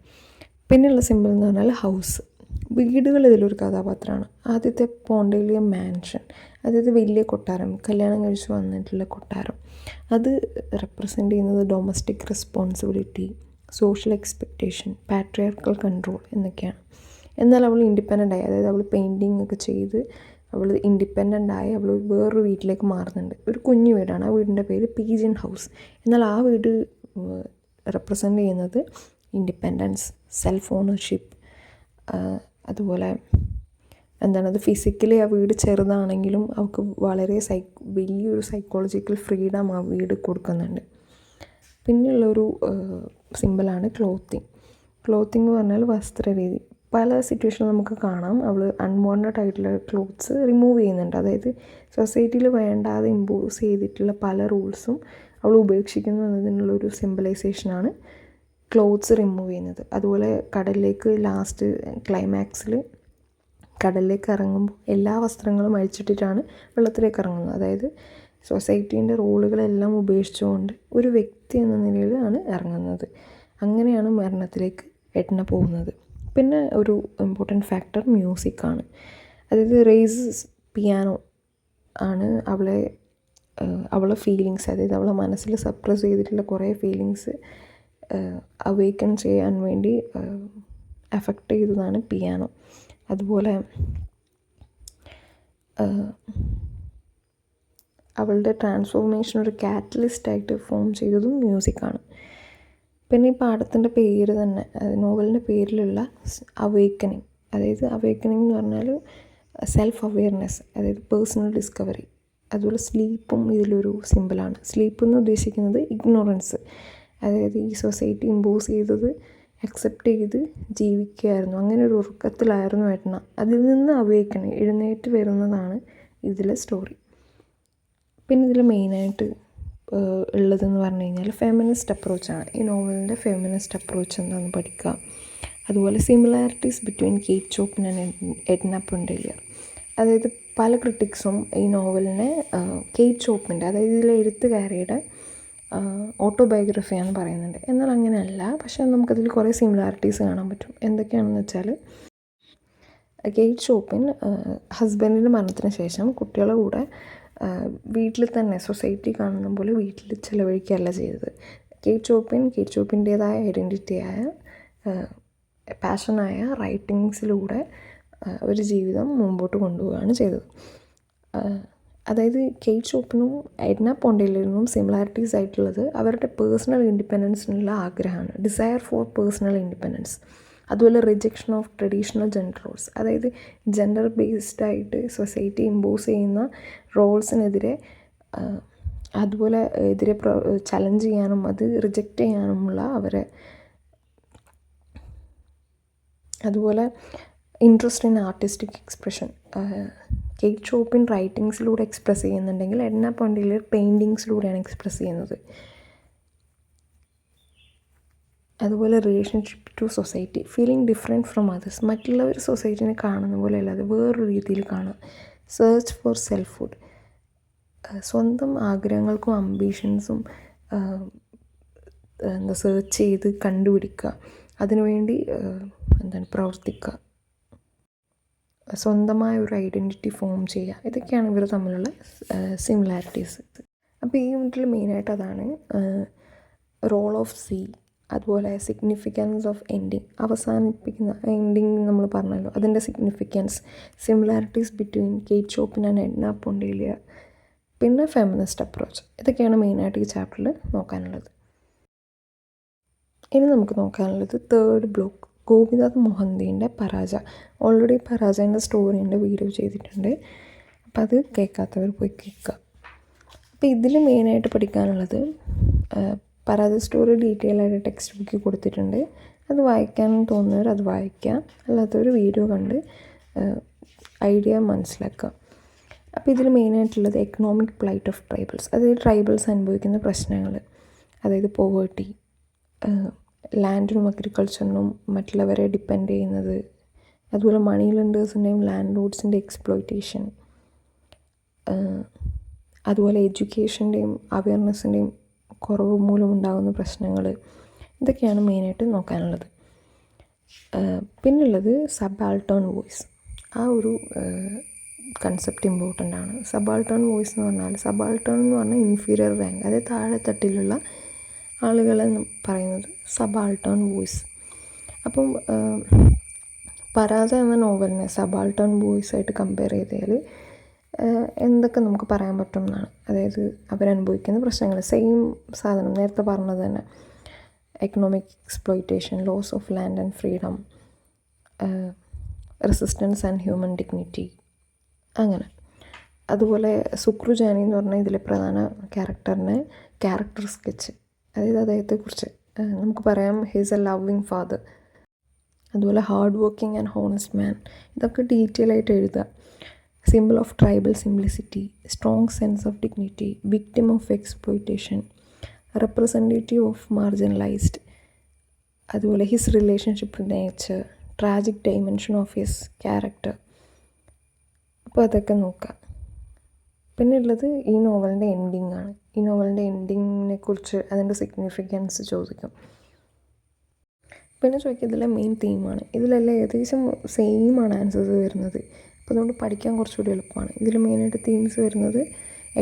പിന്നെയുള്ള സിമ്പിൾ എന്ന് പറഞ്ഞാൽ ഹൗസ്. വീടുകൾ ഇതിലൊരു കഥാപാത്രമാണ്. ആദ്യത്തെ പോണ്ടേലിയം മാൻഷൻ, അതായത് വലിയ കൊട്ടാരം, കല്യാണം കഴിച്ച് വന്നിട്ടുള്ള കൊട്ടാരം, അത് റെപ്രസെൻ്റ് ചെയ്യുന്നത് domestic responsibility, social expectation, patriarchal control എന്നൊക്കെയാണ്. എന്നാൽ അവൾ ഇൻഡിപെൻഡൻ്റ് ആയി, അതായത് അവൾ പെയിൻറ്റിങ് ഒക്കെ ചെയ്ത് അവൾ ഇൻഡിപെൻഡൻ്റ് ആയി അവൾ വേറൊരു വീട്ടിലേക്ക് മാറുന്നുണ്ട്. ഒരു കുഞ്ഞു വീടാണ്, ആ വീടിൻ്റെ പേര് പീജിയൻ ഹൗസ്. എന്നാൽ ആ വീട് റെപ്രസെൻ്റ് ചെയ്യുന്നത് ഇൻഡിപെൻഡൻസ്, സെൽഫ് ഓണർഷിപ്പ്, അതുപോലെ അത് ഫിസിക്കലി ആ വീട് ചെറുതാണെങ്കിലും അവൾക്ക് വളരെ വലിയൊരു സൈക്കോളജിക്കൽ ഫ്രീഡം ആ വീട് കൊടുക്കുന്നുണ്ട്. പിന്നെയുള്ളൊരു സിമ്പിളാണ് ക്ലോത്തിങ്. ക്ലോത്തിങ് എന്ന് പറഞ്ഞാൽ വസ്ത്രരീതി. പല സിറ്റുവേഷനിൽ നമുക്ക് കാണാം അവൾ അൺവാണ്ടഡ് ആയിട്ടുള്ള ക്ലോത്ത്സ് റിമൂവ് ചെയ്യുന്നുണ്ട്. അതായത് സൊസൈറ്റിയിൽ വേണ്ടാതെ ഇമ്പോസ് ചെയ്തിട്ടുള്ള പല റൂൾസും അവൾ ഉപേക്ഷിക്കുന്നു എന്നതിനുള്ളൊരു സിംബലൈസേഷനാണ് ക്ലോത്ത്സ് റിമൂവ് ചെയ്യുന്നത്. അതുപോലെ കടലിലേക്ക് ലാസ്റ്റ് ക്ലൈമാക്സിൽ കടലിലേക്ക് ഇറങ്ങുമ്പോൾ എല്ലാ വസ്ത്രങ്ങളും അഴിച്ചിട്ടിട്ടാണ് വെള്ളത്തിലേക്ക് ഇറങ്ങുന്നത്. അതായത് സൊസൈറ്റീൻ്റെ റോളുകളെല്ലാം ഉപേക്ഷിച്ചുകൊണ്ട് ഒരു വ്യക്തി എന്ന നിലയിലാണ് ഇറങ്ങുന്നത്. അങ്ങനെയാണ് മരണത്തിലേക്ക് എഡ്ന പോകുന്നത്. പിന്നെ ഒരു ഇമ്പോർട്ടൻറ്റ് ഫാക്ടർ മ്യൂസിക്കാണ്. അതായത് റേസസ് പിയാനോ ആണ് അവളെ ഫീലിങ്സ്, അതായത് അവളെ മനസ്സിൽ സപ്രസ് ചെയ്തിട്ടുള്ള കുറേ ഫീലിങ്സ് അവേക്കൺ ചെയ്യാൻ വേണ്ടി എഫക്റ്റ് ചെയ്തതാണ് പിയാനോ. അതുപോലെ അവളുടെ ട്രാൻസ്ഫോർമേഷൻ ഒരു കാറ്റലിസ്റ്റായിട്ട് ഫോം ചെയ്തതും മ്യൂസിക്കാണ്. പിന്നെ ഈ പാഠത്തിൻ്റെ പേര് തന്നെ, നോവലിൻ്റെ പേരിലുള്ള അവേക്കനിങ്, അതായത് അവേക്കനിങ് എന്ന് പറഞ്ഞാൽ സെൽഫ് അവെയർനെസ്, അതായത് പേഴ്സണൽ ഡിസ്കവറി. അതുപോലെ സ്ലീപ്പും ഇതിലൊരു സിമ്പിളാണ്. സ്ലീപ്പ് എന്ന് ഉദ്ദേശിക്കുന്നത് ഇഗ്നോറൻസ്, അതായത് ഈ സൊസൈറ്റി ഇമ്പോസ് ചെയ്തത് അക്സെപ്റ്റ് ചെയ്ത് ജീവിക്കുകയായിരുന്നു. അങ്ങനെ ഒരു ഉറക്കത്തിലായിരുന്നു എഡ്ന. അതിൽ നിന്ന് അവേക്കണിങ്, എഴുന്നേറ്റ് വരുന്നതാണ് ഇതിലെ സ്റ്റോറി. പിന്നെ ഇതിൽ മെയിനായിട്ട് ഉള്ളതെന്ന് പറഞ്ഞു കഴിഞ്ഞാൽ ഫെമിനിസ്റ്റ് അപ്രോച്ചാണ്. ഈ നോവലിൻ്റെ ഫെമിനിസ്റ്റ് അപ്രോച്ച് എന്താണെന്ന് പഠിക്കുക. അതുപോലെ similarities between Kate Chopin and Edna Pontellier. അതായത് പല ക്രിട്ടിക്സും ഈ നോവലിനെ കേറ്റ് ചോപ്പിൻ്റെ, അതായത് ഇതിലെ എഴുത്തുകാരിയുടെ ഓട്ടോബയോഗ്രഫിയാണെന്ന് പറയുന്നുണ്ട്. എന്നാൽ അങ്ങനെയല്ല, പക്ഷേ നമുക്കതിൽ കുറേ സിമിലാരിറ്റീസ് കാണാൻ പറ്റും. എന്തൊക്കെയാണെന്ന് വെച്ചാൽ കേറ്റ് ചോപ്പിൻ ഹസ്ബൻഡിൻ്റെ മരണത്തിന് ശേഷം കുട്ടികളുടെ കൂടെ വീട്ടിൽ തന്നെ സൊസൈറ്റി കാണുന്ന പോലെ വീട്ടിൽ ചിലവഴിക്കുകയല്ല ചെയ്തത്. കേറ്റ് ചോപ്പിൻ്റേതായ ഐഡൻറ്റിറ്റിയായ പാഷനായ റൈറ്റിങ്സിലൂടെ ഒരു ജീവിതം മുമ്പോട്ട് കൊണ്ടുപോവുകയാണ് ചെയ്തത്. അതായത് കേറ്റ് ചോപ്പിനും എഡ്ന പൊണ്ടേലിയറിനും സിമിലാരിറ്റീസ് ആയിട്ടുള്ളത് അവരുടെ പേഴ്സണൽ ഇൻഡിപെൻഡൻസിനുള്ള ആഗ്രഹമാണ്, ഡിസയർ ഫോർ പേഴ്സണൽ ഇൻഡിപെൻഡൻസ്. അതുപോലെ rejection of traditional gender roles, അതായത് ജെൻഡർ ബേസ്ഡ് ആയിട്ട് സൊസൈറ്റി ഇമ്പോസ് ചെയ്യുന്ന റോൾസിനെതിരെ അതുപോലെ ചലഞ്ച് ചെയ്യാനും അത് റിജക്റ്റ് ചെയ്യാനുമുള്ള അവരെ, അതുപോലെ interest in artistic expression. Kate Chopin റൈറ്റിങ്സിലൂടെ എക്സ്പ്രസ് ചെയ്യുന്നുണ്ടെങ്കിൽ എഡ്ന പൊണ്ടേലിയർ പെയിൻറ്റിങ്സിലൂടെയാണ് എക്സ്പ്രസ് ചെയ്യുന്നത്. അതുപോലെ relationship to society, feeling different from others, മറ്റുള്ളവർ സൊസൈറ്റിനെ കാണുന്ന പോലെ അല്ലാതെ വേറൊരു രീതിയിൽ കാണുക. സെർച്ച് ഫോർ സെൽഫ്ഹുഡ്, സ്വന്തം ആഗ്രഹങ്ങൾക്കും അംബീഷൻസും സെർച്ച് ചെയ്ത് കണ്ടുപിടിക്കുക, അതിനുവേണ്ടി പ്രവർത്തിക്കുക, സ്വന്തമായ ഒരു ഐഡൻറ്റിറ്റി ഫോം ചെയ്യുക. ഇതൊക്കെയാണ് ഇവർ തമ്മിലുള്ള സിമിലാരിറ്റീസ്. അപ്പോൾ ഈ യൂണിറ്റിൽ മെയിനായിട്ട് അതാണ് റോൾ ഓഫ് സീ, അതുപോലെ സിഗ്നിഫിക്കൻസ് ഓഫ് എൻഡിങ്, അവസാനിപ്പിക്കുന്ന എൻഡിങ് നമ്മൾ പറഞ്ഞല്ലോ, അതിൻ്റെ significance, similarities between Kate Chopin and Edna Pontellier, പിന്നെ ഫെമിനിസ്റ്റ് അപ്രോച്ച്. ഇതൊക്കെയാണ് മെയിനായിട്ട് ഈ ചാപ്റ്ററിൽ നോക്കാനുള്ളത്. ഇനി നമുക്ക് നോക്കാനുള്ളത് തേർഡ് ബ്ലോക്ക്, ഗോപിനാഥ് മൊഹന്തിൻ്റെ പരാജ. ഓൾറെഡി പരാജൻ്റെ സ്റ്റോറീൻ്റെ വീഡിയോ ചെയ്തിട്ടുണ്ട്, അപ്പോൾ അത് കേൾക്കാത്തവർ പോയി കേൾക്കുക. അപ്പോൾ ഇതിൽ മെയിനായിട്ട് പഠിക്കാനുള്ളത് പരാജ സ്റ്റോറി ഡീറ്റെയിൽ ആയിട്ട് ടെക്സ്റ്റ് ബുക്കിൽ കൊടുത്തിട്ടുണ്ട്. അത് വായിക്കാൻ തോന്നുന്നവർ അത് വായിക്കുക, അല്ലാത്തവർ വീഡിയോ കണ്ട് ഐഡിയ മനസ്സിലാക്കുക. അപ്പോൾ ഇതിൽ മെയിനായിട്ടുള്ളത് എക്കണോമിക് പ്ലൈറ്റ് ഓഫ് ട്രൈബൽസ്, അതായത് ട്രൈബൽസ് അനുഭവിക്കുന്ന പ്രശ്നങ്ങൾ, അതായത് പോവേർട്ടി, ലാൻഡിനും അഗ്രികൾച്ചറിനും മറ്റുള്ളവരെ ഡിപ്പെൻഡ് ചെയ്യുന്നത്, അതുപോലെ മണി ലെൻഡേഴ്സിൻ്റെയും ലാൻഡ് ലോഡ്സിൻ്റെ എക്സ്പ്ലോയിറ്റേഷൻ, അതുപോലെ എഡ്യൂക്കേഷൻ്റെയും അവയർനെസ്സിൻ്റെയും കുറവ് മൂലമുണ്ടാകുന്ന പ്രശ്നങ്ങൾ, ഇതൊക്കെയാണ് മെയിനായിട്ട് നോക്കാനുള്ളത്. പിന്നുള്ളത് സബാൾട്ടേൺ വോയിസ്. ആ ഒരു കൺസെപ്റ്റ് ഇമ്പോർട്ടൻ്റ് ആണ്. സബാൾട്ടേൺ വോയിസ് എന്ന് പറഞ്ഞാൽ ഇൻഫീരിയർ റാങ്ക്, അതായത് താഴെത്തട്ടിലുള്ള ആളുകളെ പറയുന്നത് സബാൾട്ടേൺ വോയിസ്. അപ്പം പരാജ എന്ന നോവലിനെ സബാൾട്ടൺ ബോയ്സായിട്ട് കമ്പയർ ചെയ്താൽ എന്തൊക്കെ നമുക്ക് പറയാൻ പറ്റും എന്നാണ്. അതായത് അവരനുഭവിക്കുന്ന പ്രശ്നങ്ങൾ സെയിം സാധനം നേരത്തെ പറഞ്ഞത് തന്നെ. Economic exploitation, loss of land and freedom, resistance and human dignity, അങ്ങനെ. അതുപോലെ സുക്രുജാനി എന്ന് പറഞ്ഞാൽ ഇതിലെ പ്രധാന ക്യാരക്ടർ സ്കെച്ച്, അതായത് അദ്ദേഹത്തെക്കുറിച്ച് നമുക്ക് പറയാം ഹീസ് എ ലവിങ് ഫാദർ. അതുപോലെ hard working and honest man, ഇതൊക്കെ ഡീറ്റെയിൽ ആയിട്ട് എഴുതുക. Simple of tribal simplicity, strong sense of dignity, victim of exploitation, representative of marginalised. അതുപോലെ his relationship with nature, tragic dimension of his character. അപ്പോൾ അതൊക്കെ നോക്കാം. പിന്നെ ഉള്ളത് ഈ നോവലിൻ്റെ എൻഡിങ് ആണ്. ഈ നോവലിൻ്റെ എൻഡിങ്ങിനെ കുറിച്ച് അതിൻ്റെ സിഗ്നിഫിക്കൻസ് ചോദിക്കും. പിന്നെ ചോദിക്കുക ഇതിലെ മെയിൻ തീമാണ്. ഇതിലെല്ലാം ഏകദേശം സെയിമാണ് ആൻസേഴ്സ് വരുന്നത്. അപ്പോൾ അതുകൊണ്ട് പഠിക്കാൻ കുറച്ചുകൂടി എളുപ്പമാണ്. ഇതിൽ മെയിനായിട്ട് തീംസ് വരുന്നത്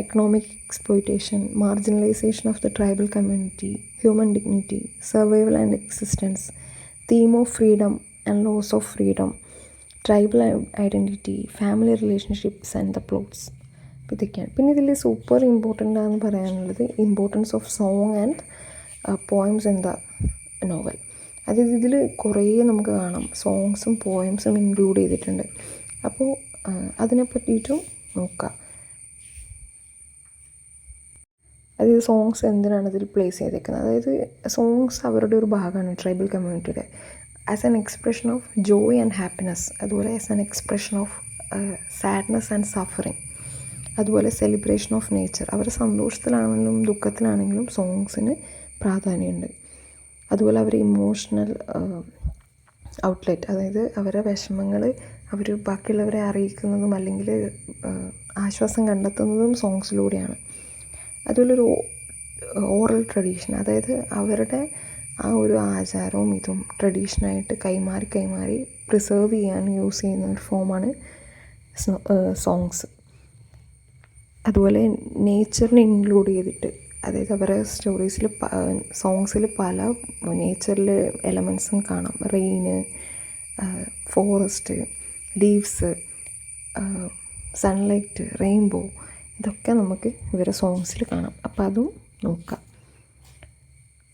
economic exploitation, marginalisation of the tribal community, human dignity, survival and existence, theme of freedom and loss of freedom, tribal identity, family relationships and the plots. ഇതൊക്കെയാണ്. പിന്നെ ഇതിൽ സൂപ്പർ ഇമ്പോർട്ടൻ്റ് ആണെന്ന് പറയാനുള്ളത് importance of song and poems in the novel. അതായത് ഇതിൽ കുറേ നമുക്ക് കാണാം സോങ്സും പോയംസും ഇൻക്ലൂഡ് ചെയ്തിട്ടുണ്ട്. അപ്പോൾ അതിനെ പറ്റിയിട്ടും നോക്കാം. അതായത് സോങ്സ് എന്തിനാണ് ഇതിൽ പ്ലേസ് ചെയ്തേക്കുന്നത്. അതായത് സോങ്സ് അവരുടെ ഒരു ഭാഗമാണ് ട്രൈബൽ കമ്മ്യൂണിറ്റിയുടെ. As an expression of joy and happiness, അതുപോലെ as an expression of sadness and suffering, അതുപോലെ സെലിബ്രേഷൻ ഓഫ് നേച്ചർ. അവർ സന്തോഷത്തിലാണെങ്കിലും ദുഃഖത്തിലാണെങ്കിലും സോങ്സിന് പ്രാധാന്യമുണ്ട്. അതുപോലെ അവർ ഇമോഷണൽ ഔട്ട്ലെറ്റ്, അതായത് അവരുടെ വിഷമങ്ങൾ അവർ ബാക്കിയുള്ളവരെ അറിയിക്കുന്നതും അല്ലെങ്കിൽ ആശ്വാസം കണ്ടെത്തുന്നതും സോങ്സിലൂടെയാണ്. അതുപോലൊരു ഓറൽ ട്രഡീഷൻ, അതായത് അവരുടെ ആ ഒരു ആചാരവും ഇതും ട്രഡീഷനായിട്ട് കൈമാറി പ്രിസേർവ് ചെയ്യാൻ യൂസ് ചെയ്യുന്ന ഒരു ഫോമാണ് സോങ്സ്. അതുപോലെ നേച്ചറിനെ ഇൻക്ലൂഡ് ചെയ്തിട്ട്, അതായത് അവരുടെ സ്റ്റോറീസിൽ സോങ്സിൽ പല നേച്ചറിൽ എലമെൻസും കാണാം. Rain, forest, leaves, sunlight, rainbow, ഇതൊക്കെ നമുക്ക് ഇവരുടെ സോങ്സിൽ കാണാം. അപ്പോൾ അതും നോക്കാം.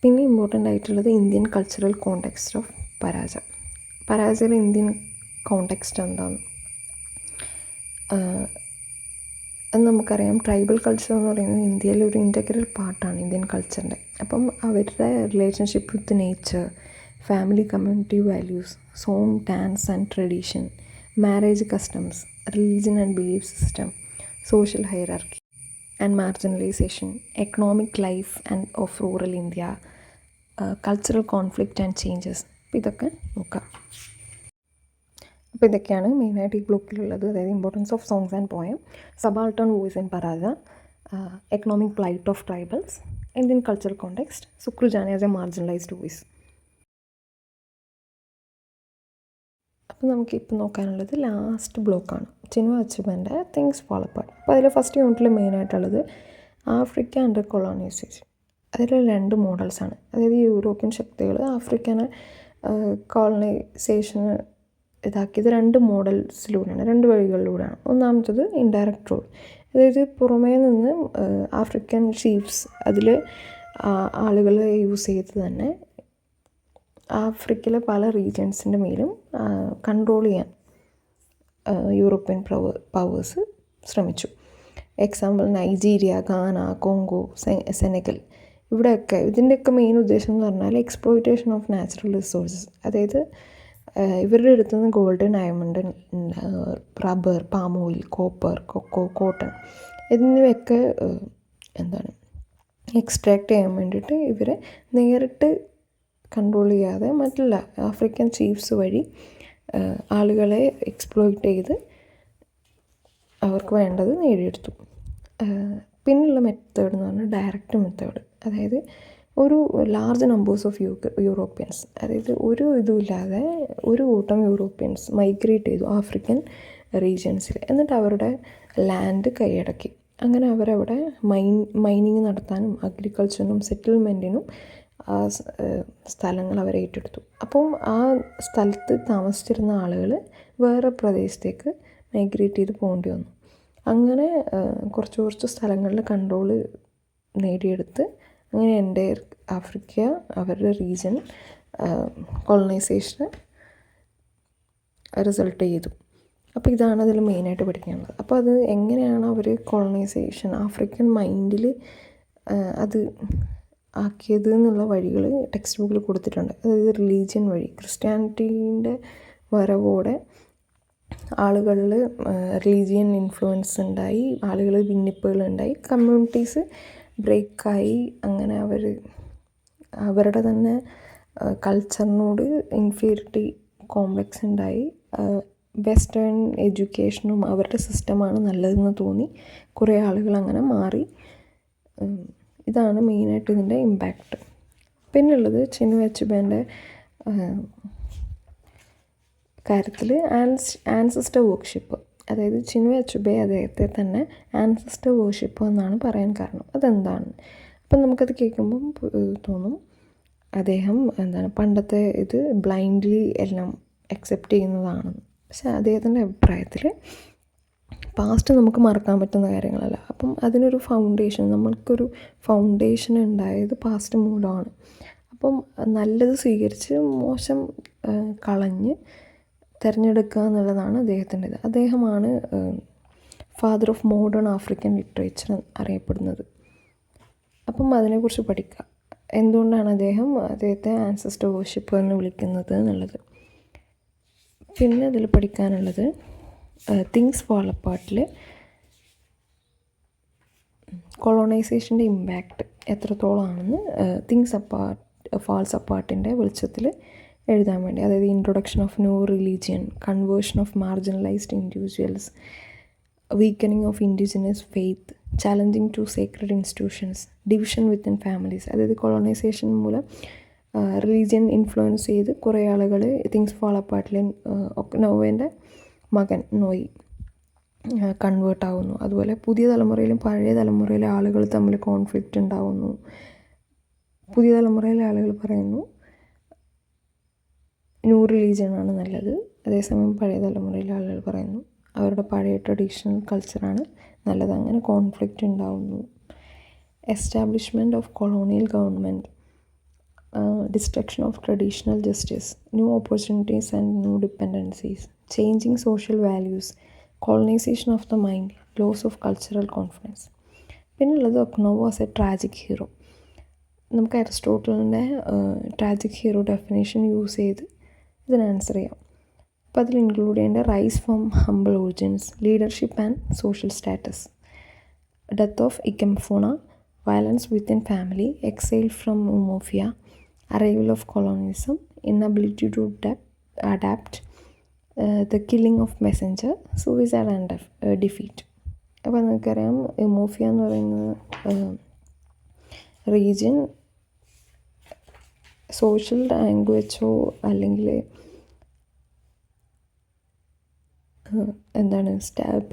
പിന്നെ ഇമ്പോർട്ടൻ്റ് ആയിട്ടുള്ളത് Indian cultural context of Paraja. പരാജയിലെ ഇന്ത്യൻ കോണ്ടെക്സ്റ്റ് എന്താണെന്ന് നമുക്കറിയാം. ട്രൈബൽ കൾച്ചർ എന്ന് പറയുന്നത് ഇന്ത്യയിലെ ഒരു ഇൻറ്റഗ്രൽ പാർട്ടാണ് ഇന്ത്യൻ കൾച്ചറിൻ്റെ. അപ്പം അവരുടെ relationship with nature, family community values, song, dance and tradition, marriage customs, religion and belief system, social hierarchy and marginalisation, economic life and of rural India, cultural conflict and changes. അപ്പോൾ ഇതൊക്കെ നോക്കാം. അപ്പോൾ ഇതൊക്കെയാണ് മെയിനായിട്ട് ഈ ബ്ലോക്കിലുള്ളത്. അതായത് importance of songs and poem, subaltern voice in Paraja, economic plight of tribals, Indian cultural context, Sukru Jani as a marginalised voice. അപ്പോൾ നമുക്കിപ്പോൾ നോക്കാനുള്ളത് ലാസ്റ്റ് ബ്ലോക്കാണ്, ചിനുവ അച്ചുബൻ്റെ തിങ്സ് ഫാൾ അപ്പാർട്ട്. അപ്പോൾ അതിൽ ഫസ്റ്റ് യൂണിറ്റിൽ മെയിനായിട്ടുള്ളത് ആഫ്രിക്ക അണ്ടർ കൊളോണൈസേഷൻ. അതിൽ 2 മോഡൽസാണ്. അതായത് യൂറോപ്യൻ ശക്തികൾ ആഫ്രിക്കനെ കോളനൈസേഷന് ഇതാക്കിയത് 2 മോഡൽസിലൂടെയാണ്, 2 വഴികളിലൂടെയാണ്. ഒന്നാമത്തത് ഇൻഡയറക്റ്റ് റൂൾ, അതായത് പുറമേ നിന്ന് ആഫ്രിക്കൻ ചീഫ്സ് അതിൽ ആളുകളെ യൂസ് ചെയ്ത് തന്നെ ആഫ്രിക്കയിലെ പല റീജിയൻസിൻ്റെ മേലും കൺട്രോൾ ചെയ്യാൻ യൂറോപ്യൻ പവേഴ്സ് ശ്രമിച്ചു. എക്സാമ്പിൾ നൈജീരിയ, ഗാന, കോങ്കോ, സെനഗൽ. ഇവിടെയൊക്കെ ഇതിൻ്റെയൊക്കെ മെയിൻ ഉദ്ദേശം എന്ന് പറഞ്ഞാൽ എക്സ്പ്ലോയിറ്റേഷൻ ഓഫ് നാച്ചുറൽ റിസോഴ്സസ്. അതായത് ഇവരുടെ അടുത്ത് നിന്ന് gold, diamond, rubber, palm oil, copper, cocoa, cotton എന്നിവയൊക്കെ എക്സ്ട്രാക്ട് ചെയ്യാൻ വേണ്ടിയിട്ട് ഇവരെ നേരിട്ട് കൺട്രോൾ ചെയ്യാതെ മറ്റുള്ള ആഫ്രിക്കൻ ചീഫ്സ് വഴി ആളുകളെ എക്സ്പ്ലോയിറ്റ് ചെയ്ത് അവർക്ക് വേണ്ടത് നേടിയെടുത്തു. പിന്നെയുള്ള മെത്തേഡ് എന്ന് പറഞ്ഞാൽ ഡയറക്റ്റ് മെത്തേഡ്. അതായത് ഒരു ലാർജ് നമ്പേഴ്സ് ഓഫ് യൂറോപ്യൻസ്, അതായത് ഒരു ഇതുമില്ലാതെ ഒരു കൂട്ടം യൂറോപ്യൻസ് മൈഗ്രേറ്റ് ചെയ്തു ആഫ്രിക്കൻ റീജിയൻസിൽ. എന്നിട്ട് അവരുടെ ലാൻഡ് കൈയടക്കി. അങ്ങനെ അവരവിടെ മൈനിങ് നടത്താനും അഗ്രികൾച്ചറിനും സെറ്റിൽമെൻറ്റിനും സ്ഥലങ്ങൾ അവർ ഏറ്റെടുത്തു. അപ്പം ആ സ്ഥലത്ത് താമസിച്ചിരുന്ന ആളുകൾ വേറെ പ്രദേശത്തേക്ക് മൈഗ്രേറ്റ് ചെയ്ത് പോകേണ്ടി വന്നു. അങ്ങനെ കുറച്ച് സ്ഥലങ്ങളിൽ കൺട്രോള് നേടിയെടുത്ത് അങ്ങനെ എൻ്റയർ ആഫ്രിക്ക അവരുടെ റീജിയൻ കോളനൈസേഷന് റിസൾട്ട് ചെയ്തു. അപ്പോൾ ഇതാണ് അതിൽ മെയിനായിട്ട് പഠിക്കാനുള്ളത്. അപ്പോൾ അത് എങ്ങനെയാണ് അവർ കോളനൈസേഷൻ ആഫ്രിക്കൻ മൈൻഡിൽ അത് ആക്കിയത് എന്നുള്ള വഴികൾ ടെക്സ്റ്റ് ബുക്കിൽ കൊടുത്തിട്ടുണ്ട്. അതായത് റിലീജിയൻ വഴി ക്രിസ്ത്യാനിറ്റീൻ്റെ വരവോടെ ആളുകളിൽ റിലീജിയൻ ഇൻഫ്ലുവൻസ് ഉണ്ടായി, ആളുകൾ ഭിന്നിപ്പുകളുണ്ടായി, കമ്മ്യൂണിറ്റീസ് ബ്രേക്കായി. അങ്ങനെ അവരുടെ തന്നെ കൾച്ചറിനോട് ഇൻഫീരിയറിറ്റി കോംപ്ലക്സ് ഉണ്ടായി. വെസ്റ്റേൺ എഡ്യൂക്കേഷനും അവരുടെ സിസ്റ്റമാണ് നല്ലതെന്ന് തോന്നി കുറേ ആളുകൾ അങ്ങനെ മാറി. ഇതാണ് മെയിനായിട്ട് ഇതിൻ്റെ ഇമ്പാക്റ്റ്. പിന്നുള്ളത് ചിനുവ അച്ചുബേൻ്റെ കാര്യത്തിൽ ആൻസിസ്റ്റർ വർഷിപ്പ്. അതായത് ചിനുവ അച്ചുബെ അദ്ദേഹത്തെ തന്നെ ആൻസിസ്റ്റർ വർഷിപ്പ് എന്നാണ് പറയാൻ കാരണം. അതെന്താണ്? അപ്പം നമുക്കത് കേൾക്കുമ്പം തോന്നും അദ്ദേഹം പണ്ടത്തെ ഇത് ബ്ലൈൻഡ്ലി എല്ലാം അക്സെപ്റ്റ് ചെയ്യുന്നതാണെന്ന്. പക്ഷേ അദ്ദേഹത്തിൻ്റെ അഭിപ്രായത്തിൽ പാസ്റ്റ് നമുക്ക് മറക്കാൻ പറ്റുന്ന കാര്യങ്ങളല്ല. അപ്പം അതിനൊരു ഫൗണ്ടേഷൻ, നമ്മൾക്കൊരു ഫൗണ്ടേഷൻ ഉണ്ടായത് പാസ്റ്റ് മൂലമാണ്. അപ്പം നല്ലത് സ്വീകരിച്ച് മോശം കളഞ്ഞ് തിരഞ്ഞെടുക്കുക എന്നുള്ളതാണ് അദ്ദേഹത്തിൻ്റെത്. അദ്ദേഹമാണ് father of modern African literature അറിയപ്പെടുന്നത്. അപ്പം അതിനെക്കുറിച്ച് പഠിക്കുക. എന്തുകൊണ്ടാണ് അദ്ദേഹത്തെ ആൻസസ്റ്റർ വർഷിപ്പ് എന്ന് വിളിക്കുന്നത് എന്നുള്ളത്. പിന്നെ അതിൽ പഠിക്കാനുള്ളത് തിങ്സ് ഫാൾ അപ്പാർട്ടിൽ കൊളോണൈസേഷൻ്റെ ഇമ്പാക്റ്റ് എത്രത്തോളമാണെന്ന് തിങ്സ് ഫാൾസ് അപ്പാർട്ടിൻ്റെ വെളിച്ചത്തിൽ എഴുതാൻ വേണ്ടി. അതായത് introduction of new religion, conversion of marginalised individuals, weakening of indigenous faith, challenging to sacred institutions, division within families. അതായത് കൊളോണൈസേഷൻ മൂലം റിലീജിയൻ ഇൻഫ്ലുവൻസ് ചെയ്ത് കുറേ ആളുകൾ തിങ്സ് ഫാൾ അപ്പാർട്ടിൽ നോവേൻ്റെ മകൻ നോയി കൺവേർട്ട് ആവുന്നു. അതുപോലെ പുതിയ തലമുറയിലും പഴയ തലമുറയിലെ ആളുകൾ തമ്മിൽ കോൺഫ്ലിക്റ്റ് ഉണ്ടാവുന്നു. പുതിയ തലമുറയിലെ ആളുകൾ പറയുന്നു ന്യൂ റിലീജിയനാണ് നല്ലത്. അതേസമയം പഴയ തലമുറയിലെ ആളുകൾ പറയുന്നു അവരുടെ പഴയ ട്രഡീഷണൽ കൾച്ചറാണ് നല്ലത്. അങ്ങനെ കോൺഫ്ലിക്റ്റ് ഉണ്ടാവുന്നു. Establishment of colonial government, destruction of traditional justice, new opportunities and new dependencies, changing social values, colonization of the mind, loss of cultural confidence. പിന്നുള്ളത് Okonkwo as a tragic hero. നമുക്ക് അരിസ്റ്റോട്ടലിൻ്റെ tragic hero definition use ചെയ്ത് ഇതിന് answer ചെയ്യാം. അപ്പോൾ അതിൽ include ചെയ്യേണ്ട rise from humble origins, leadership and social status, death of Ikemefuna, violence within family, exile from Umuofia, arrival of colonialism, inability to adapt, the killing of messenger, suicide and defeat. അപ്പോൾ നമുക്കറിയാം Umuofia എന്ന് പറയുന്ന region social rank വെച്ചോ അല്ലെങ്കിൽ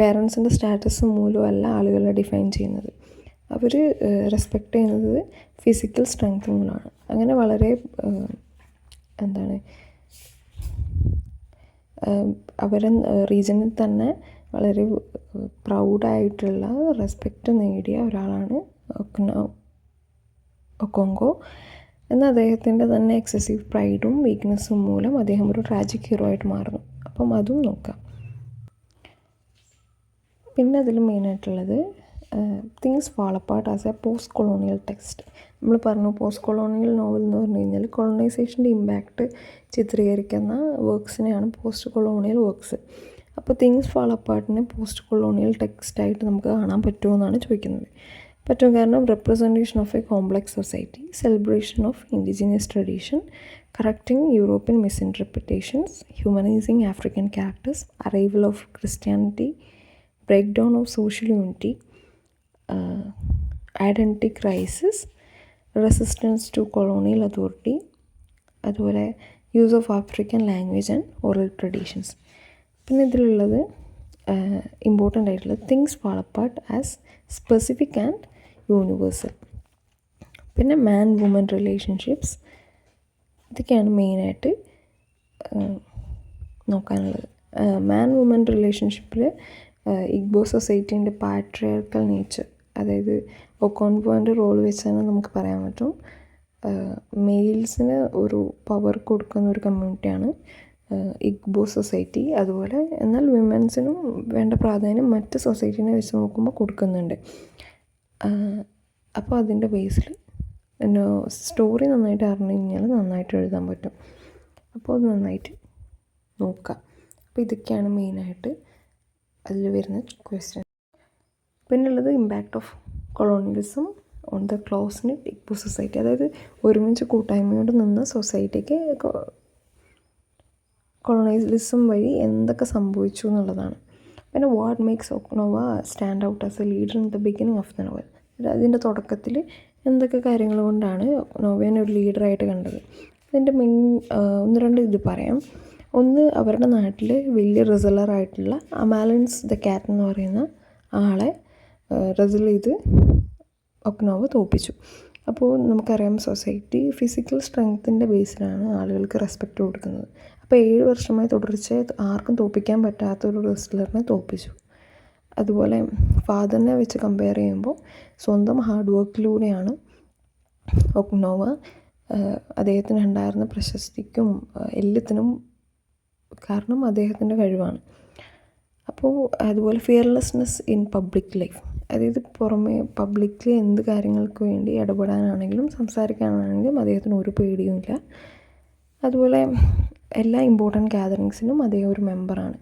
പേരൻസിൻ്റെ status മൂലമല്ല ആളുകളെ define ചെയ്യുന്നത്. അവർ respect ചെയ്യുന്നത് physical strength മൂലമാണ്. അങ്ങനെ വളരെ അവരെ റീജിയനിൽ തന്നെ വളരെ പ്രൗഡായിട്ടുള്ള റെസ്പെക്റ്റ് നേടിയ ഒരാളാണ് ഒക്കോങ്കോ. എന്നാൽ അദ്ദേഹത്തിൻ്റെ തന്നെ എക്സസീവ് പ്രൈഡും വീക്ക്നെസ്സും മൂലം അദ്ദേഹം ഒരു ട്രാജിക് ഹീറോ ആയിട്ട് മാറുന്നു. അപ്പം അതും നോക്കാം. പിന്നെ അതിൽ മെയിനായിട്ടുള്ളത് things fall apart as A post colonial text. നമ്മൾ പറഞ്ഞു പോസ്റ്റ് കൊളോണിയൽ നോവൽ എന്ന് പറഞ്ഞു കഴിഞ്ഞാൽ കൊളോണൈസേഷൻ്റെ ഇമ്പാക്റ്റ് ചിത്രീകരിക്കുന്ന വർക്ക്സിനെയാണ് പോസ്റ്റ് കൊളോണിയൽ വർക്ക്സ്. അപ്പോൾ തിങ്സ് ഫാൾ അപ്പാർട്ടിനെ പോസ്റ്റ് കൊളോണിയൽ ടെക്സ്റ്റായിട്ട് നമുക്ക് കാണാൻ പറ്റുമോ എന്നാണ് ചോദിക്കുന്നത്. പറ്റും, കാരണം representation of a complex society, celebration of indigenous tradition, correcting European misinterpretations, humanising African characters, arrival of Christianity, break down of social unity, identity crisis, resistance to colonial authority, അതുപോലെ use of African language and oral traditions. പിന്നെ ഇതിലുള്ളത് important ആയിട്ടുള്ളത് things fall apart as specific and universal. പിന്നെ മാൻ woman relationships, ഇതൊക്കെയാണ് മെയിനായിട്ട് നോക്കാനുള്ളത്. മാൻ woman റിലേഷൻഷിപ്പിൽ Igbo സൊസൈറ്റീൻ്റെ patriarchal nature, അതായത് ഒക്കോൺവോൻ്റെ role വെച്ച് തന്നെ നമുക്ക് പറയാൻ പറ്റും. മെയിൽസിന് ഒരു പവർ കൊടുക്കുന്ന ഒരു കമ്മ്യൂണിറ്റിയാണ് ഇഗ്ബോ സൊസൈറ്റി. അതുപോലെ എന്നാൽ വിമൻസിനും വേണ്ട പ്രാധാന്യം മറ്റ് സൊസൈറ്റീനെ വെച്ച് നോക്കുമ്പോൾ കൊടുക്കുന്നുണ്ട്. അപ്പോൾ അതിൻ്റെ ബേസിൽ സ്റ്റോറി നന്നായിട്ട് അറിഞ്ഞു കഴിഞ്ഞാൽ നന്നായിട്ട് എഴുതാൻ പറ്റും. അപ്പോൾ അത് നന്നായിട്ട് നോക്കാം. അപ്പോൾ ഇതൊക്കെയാണ് മെയിനായിട്ട് അതിൽ വരുന്ന ക്വസ്റ്റ്യൻ. പിന്നുള്ളത് impact of colonialism on the close knit Igbo society, അതായത് ഒരുമിച്ച് കൂട്ടായ്മയോട് നിന്ന് സൊസൈറ്റിക്ക് കൊളോണിയലിസം വഴി എന്തൊക്കെ സംഭവിച്ചു എന്നുള്ളതാണ്. പിന്നെ what makes Okonkwo stand out as a leader in the beginning of the novel, അതിൻ്റെ തുടക്കത്തിൽ എന്തൊക്കെ കാര്യങ്ങൾ കൊണ്ടാണ് നോവേനെ ഒരു ലീഡറായിട്ട് കണ്ടത്. അതിൻ്റെ മെയിൻ 1-2 ഇത് പറയാം. ഒന്ന്, അവരുടെ നാട്ടിൽ വലിയ റിസലറായിട്ടുള്ള അമാലൻസ് ദ ക്യാറ്റ് എന്ന് പറയുന്ന ആളെ റെസിൽ ചെയ്ത് ഒക്നോവ തോൽപ്പിച്ചു. അപ്പോൾ നമുക്കറിയാം സൊസൈറ്റി ഫിസിക്കൽ സ്ട്രെങ്ത്തിൻ്റെ ബേസിലാണ് ആളുകൾക്ക് റെസ്പെക്റ്റ് കൊടുക്കുന്നത്. അപ്പോൾ 7 വർഷമായി തുടർച്ചയായി ആർക്കും തോൽപ്പിക്കാൻ പറ്റാത്തൊരു റെസ്ലറിനെ തോൽപ്പിച്ചു. അതുപോലെ ഫാദറിനെ വെച്ച് കമ്പയർ ചെയ്യുമ്പോൾ സ്വന്തം ഹാർഡ് വർക്കിലൂടെയാണ് ഒക്നോവ അദ്ദേഹത്തിന് ഉണ്ടായിരുന്ന പ്രശസ്തിക്കും എല്ലാത്തിനും കാരണം അദ്ദേഹത്തിൻ്റെ കഴിവാണ്. അപ്പോൾ അതുപോലെ ഫിയർലെസ്നെസ് ഇൻ പബ്ലിക് ലൈഫ്, അതായത് പുറമെ പബ്ലിക്കിൽ എന്ത് കാര്യങ്ങൾക്ക് വേണ്ടി ഇടപെടാനാണെങ്കിലും സംസാരിക്കാനാണെങ്കിലും അദ്ദേഹത്തിന് ഒരു പേടിയുമില്ല. അതുപോലെ എല്ലാ ഇമ്പോർട്ടൻറ്റ് ഗ്യാതറിങ്സിനും അദ്ദേഹം ഒരു മെമ്പറാണ്.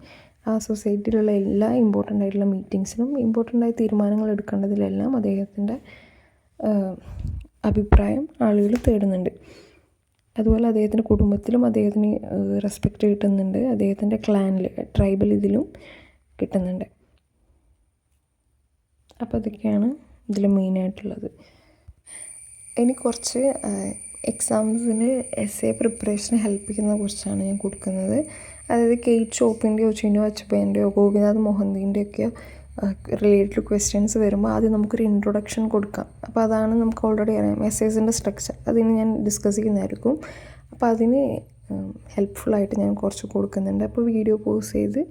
ആ സൊസൈറ്റിയിലുള്ള എല്ലാ ഇമ്പോർട്ടൻ്റ് ആയിട്ടുള്ള മീറ്റിങ്സിനും ഇമ്പോർട്ടൻ്റായ തീരുമാനങ്ങൾ എടുക്കേണ്ടതിലെല്ലാം അദ്ദേഹത്തിൻ്റെ അഭിപ്രായം ആളുകൾ തേടുന്നുണ്ട്. അതുപോലെ അദ്ദേഹത്തിൻ്റെ കുടുംബത്തിലും അദ്ദേഹത്തിന് റെസ്പെക്റ്റ് കിട്ടുന്നുണ്ട്, അദ്ദേഹത്തിൻ്റെ ക്ലാനിൽ ട്രൈബൽ ഇതിലും കിട്ടുന്നുണ്ട്. അപ്പോൾ അതൊക്കെയാണ് ഇതിൽ മെയിനായിട്ടുള്ളത്. ഇനി കുറച്ച് എക്സാംസിന് എസ്സേ പ്രിപ്പറേഷന് ഹെൽപ്പ് ചെയ്യുന്ന കുറിച്ചാണ് ഞാൻ കൊടുക്കുന്നത്. അതായത് കെയ്റ്റ് ചോപ്പിൻ്റെയോ ചിനു അച്ബേൻ്റെയോ ഗോപിനാഥ് മോഹന്തിൻ്റെയൊക്കെയോ റിലേറ്റഡ് ക്വസ്റ്റ്യൻസ് വരുമ്പോൾ ആദ്യം നമുക്കൊരു ഇൻട്രൊഡക്ഷൻ കൊടുക്കാം. അപ്പോൾ അതാണ് നമുക്ക് ഓൾറെഡി അറിയാം എസ്സേസിൻ്റെ സ്ട്രക്ചർ, അതിന് ഞാൻ ഡിസ്കസ് ചെയ്യുന്നതായിരിക്കും. അപ്പോൾ അതിന് ഹെൽപ്ഫുള്ളായിട്ട് ഞാൻ കുറച്ച് കൊടുക്കുന്നുണ്ട്. അപ്പോൾ വീഡിയോ പോസ് ചെയ്ത്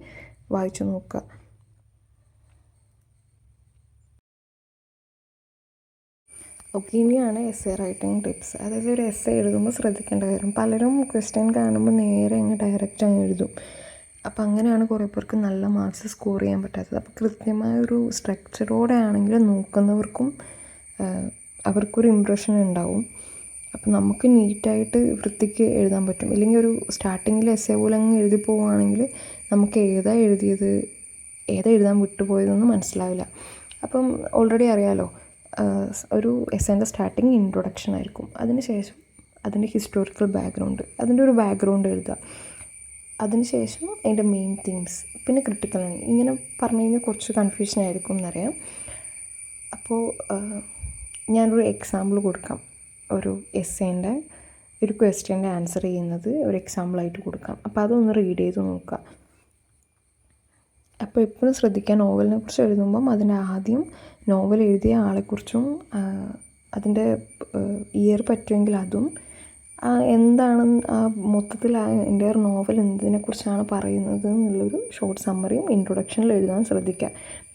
വായിച്ചു നോക്കുക. ഓക്കെ, ഇനിയാണ് എസ്സേ റൈറ്റിംഗ് ടിപ്സ്. അതായത് ഒരു എസ്സേ എഴുതുമ്പോൾ ശ്രദ്ധിക്കേണ്ട കാര്യം, പലരും ക്വസ്റ്റ്യൻ കാണുമ്പോൾ നേരെ അങ്ങ് ഡയറക്റ്റ് അങ്ങ് എഴുതും. അപ്പോൾ അങ്ങനെയാണ് കുറേ പേർക്ക് നല്ല മാർക്സ് സ്കോർ ചെയ്യാൻ പറ്റാത്തത്. അപ്പോൾ കൃത്യമായൊരു സ്ട്രക്ചറോടെ ആണെങ്കിൽ നോക്കുന്നവർക്കും അവർക്കൊരു ഇമ്പ്രഷൻ ഉണ്ടാവും. അപ്പോൾ നമുക്ക് നീറ്റായിട്ട് വൃത്തിക്ക് എഴുതാൻ പറ്റും. ഇല്ലെങ്കിൽ ഒരു സ്റ്റാർട്ടിങ്ങിൽ എസ്സേ പോലെ അങ്ങ് എഴുതി പോവുകയാണെങ്കിൽ നമുക്ക് ഏതാ എഴുതാൻ വിട്ടുപോയതെന്ന് മനസ്സിലാവില്ല. അപ്പം ഓൾറെഡി അറിയാമല്ലോ, ഒരു എസ്സേൻ്റെ സ്റ്റാർട്ടിങ് ഇൻട്രൊഡക്ഷൻ ആയിരിക്കും. അതിനുശേഷം അതിൻ്റെ ഹിസ്റ്റോറിക്കൽ ബാക്ക്ഗ്രൗണ്ട്, അതിൻ്റെ ഒരു ബാക്ക്ഗ്രൗണ്ട് എഴുതുക. അതിനുശേഷം അതിൻ്റെ മെയിൻ തീംസ്, പിന്നെ ക്രിട്ടിക്കൽ ആണ്. ഇങ്ങനെ പറഞ്ഞു കഴിഞ്ഞാൽ കുറച്ച് കൺഫ്യൂഷൻ ആയിരിക്കും എന്നറിയാം. അപ്പോൾ ഞാനൊരു എക്സാമ്പിൾ കൊടുക്കാം. ഒരു എസ്സേൻ്റെ ഒരു ക്വസ്റ്റ്യൻ്റെ ആൻസർ ചെയ്യുന്നത് ഒരു എക്സാമ്പിളായിട്ട് കൊടുക്കാം. അപ്പോൾ അതൊന്ന് റീഡ് ചെയ്ത് നോക്കുക. അപ്പോൾ എപ്പോഴും ശ്രദ്ധിക്കുക, നോവലിനെ കുറിച്ച് എഴുതുമ്പം അതിൻ്റെ ആദ്യം നോവൽ എഴുതിയ ആളെക്കുറിച്ചും അതിൻ്റെ ഇയർ പറ്റുമെങ്കിൽ അതും എന്താണ് മൊത്തത്തിൽ എൻ്റെ നോവൽ എന്തിനെക്കുറിച്ചാണ് പറയുന്നത് എന്നുള്ളൊരു ഷോർട്ട് സമ്മറിയും ഇൻട്രൊഡക്ഷനിൽ എഴുതാൻ ശ്രദ്ധിക്കുക.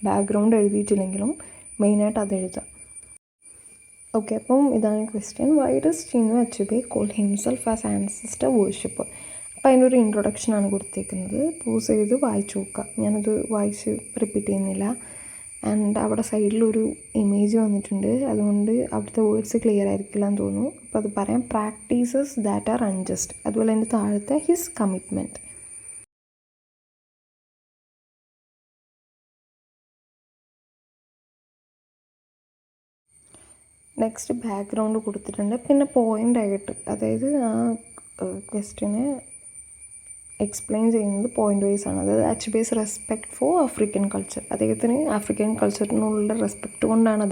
ബാക്ക്ഗ്രൗണ്ട് എഴുതിയിട്ടില്ലെങ്കിലും മെയിനായിട്ട് അത് എഴുതാം. ഓക്കെ, അപ്പം ഇതാണ് question. Why does Chinua Achebe call himself as ancestor worshipper? അപ്പോൾ അതിനൊരു ഇൻട്രൊഡക്ഷനാണ് കൊടുത്തേക്കുന്നത്. പോസ് ചെയ്ത് വായിച്ചു നോക്കുക. ഞാനത് വായിച്ച് റിപ്പീറ്റ് ചെയ്യുന്നില്ല. ആൻഡ് അവിടെ സൈഡിലൊരു ഇമേജ് വന്നിട്ടുണ്ട്, അതുകൊണ്ട് അവിടുത്തെ വേർഡ്സ് ക്ലിയർ ആയിരിക്കില്ല എന്ന് തോന്നുന്നു. അപ്പോൾ അത് പറയാം. Practices that are unjust. അതുപോലെ അതിൻ്റെ താഴത്തെ ഹിസ് കമ്മിറ്റ്മെൻറ്റ്. നെക്സ്റ്റ് ബാക്ക്ഗ്രൗണ്ട് കൊടുത്തിട്ടുണ്ട്. പിന്നെ പോയിൻ്റായിട്ട്, അതായത് ആ ക്വസ്റ്റ്യനെ എക്സ്പ്ലെയിൻ ചെയ്യുന്നത് പോയിൻ്റ് വൈസ് ആണ്. അതായത് അച്ബേസ് റെസ്പെക്ട് ഫോർ ആഫ്രിക്കൻ കൾച്ചർ, അദ്ദേഹത്തിന് ആഫ്രിക്കൻ കൾച്ചറിനുള്ള റെസ്പെക്റ്റ് കൊണ്ടാണ്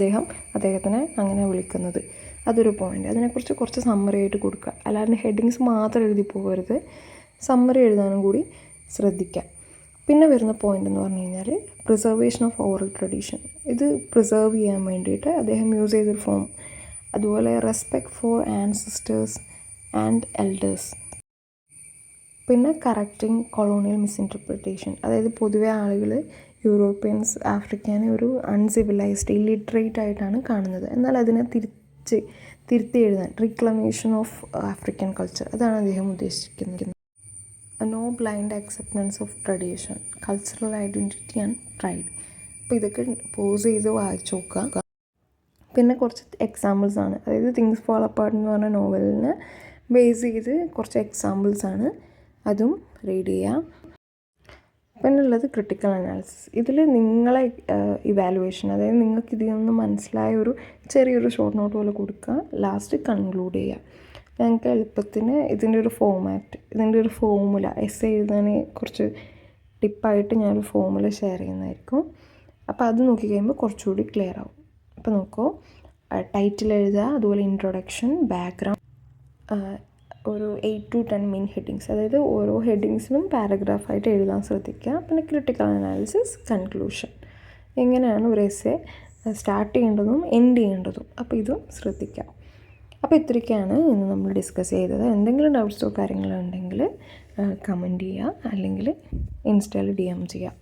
അദ്ദേഹത്തിനെ അങ്ങനെ വിളിക്കുന്നത്. അതൊരു പോയിൻ്റ്. അതിനെക്കുറിച്ച് കുറച്ച് സമ്മറി ആയിട്ട് കൊടുക്കുക. അല്ലാണ്ട് ഹെഡിങ്സ് മാത്രം എഴുതി പോകരുത്, സമ്മറി എഴുതാനും കൂടി ശ്രദ്ധിക്കുക. പിന്നെ വരുന്ന പോയിൻ്റ് എന്ന് പറഞ്ഞു കഴിഞ്ഞാൽ പ്രിസർവേഷൻ ഓഫ് ഓറൽ ട്രഡീഷൻ. ഇത് പ്രിസർവ് ചെയ്യാൻ വേണ്ടിയിട്ട് അദ്ദേഹം യൂസ് ചെയ്തൊരു ഫോം, അതുപോലെ respect for ancestors and elders. പിന്നെ കറക്റ്റിംഗ് കൊളോണിയൽ മിസ്ഇൻറ്റർപ്രിറ്റേഷൻ, അതായത് പൊതുവെ ആളുകൾ യൂറോപ്യൻസ് ആഫ്രിക്കനെ ഒരു അൺസിവിലൈസ്ഡ് ഇല്ലിറ്ററേറ്റ് ആയിട്ടാണ് കാണുന്നത്. എന്നാൽ അതിനെ തിരുത്തി എഴുതാൻ റീക്ലമേഷൻ ഓഫ് ആഫ്രിക്കൻ കൾച്ചർ, അതാണ് അദ്ദേഹം ഉദ്ദേശിക്കുന്നത്. No blind acceptance of tradition, cultural identity and pride. അപ്പോൾ ഇതൊക്കെ പോസ് ചെയ്ത് വായിച്ചു നോക്കുക. പിന്നെ കുറച്ച് എക്സാമ്പിൾസ് ആണ്, അതായത് തിങ്സ് ഫോൾ അപ്പാർട്ട് എന്ന് പറഞ്ഞ നോവലിനെ ബേസ് ചെയ്ത് കുറച്ച് എക്സാമ്പിൾസ് ആണ്, അതും റീഡ് ചെയ്യാം. പിന്നെ ഉള്ളത് ക്രിട്ടിക്കൽ അനാലിസിസ്. ഇതിൽ നിങ്ങളെ ഇവാലുവേഷൻ, അതായത് നിങ്ങൾക്ക് ഇതിൽ നിന്ന് മനസ്സിലായ ഒരു ചെറിയൊരു ഷോർട്ട് നോട്ട് പോലെ കൊടുക്കുക, ലാസ്റ്റ് കൺക്ലൂഡ് ചെയ്യുക. ഞങ്ങൾക്ക് എളുപ്പത്തിന് ഇതിൻ്റെ ഒരു ഫോമാറ്റ്, ഇതിൻ്റെ ഒരു ഫോമുല, എസ്സേ എഴുതാൻ കുറച്ച് ടിപ്പായിട്ട് ഞാനൊരു ഫോമുല ഷെയർ ചെയ്യുന്നതായിരിക്കും. അപ്പോൾ അത് നോക്കി കഴിയുമ്പോൾ കുറച്ചുകൂടി ക്ലിയർ ആവും. അപ്പോൾ നോക്കൂ, ടൈറ്റിൽ എഴുതുക, അതുപോലെ ഇൻട്രൊഡക്ഷൻ, ബാക്ക്ഗ്രൗണ്ട്, ഒരു 8 to 10 മെയിൻ ഹെഡിങ്സ്, അതായത് ഓരോ ഹെഡിങ്സിനും പാരഗ്രാഫായിട്ട് എഴുതാൻ ശ്രദ്ധിക്കുക. പിന്നെ ക്രിട്ടിക്കൽ അനാലിസിസ്, കൺക്ലൂഷൻ, എങ്ങനെയാണ് ഒരു എസ്സേ സ്റ്റാർട്ട് ചെയ്യേണ്ടതും എൻഡ് ചെയ്യേണ്ടതും, അപ്പോൾ ഇതും ശ്രദ്ധിക്കാം. അപ്പോൾ ഇത്രയൊക്കെയാണ് ഇന്ന് നമ്മൾ ഡിസ്കസ് ചെയ്തത്. എന്തെങ്കിലും ഡൗട്ട്സോ കാര്യങ്ങളോ ഉണ്ടെങ്കിൽ കമൻറ്റ് ചെയ്യുക, അല്ലെങ്കിൽ ഇൻസ്റ്റയിൽ DM ചെയ്യുക.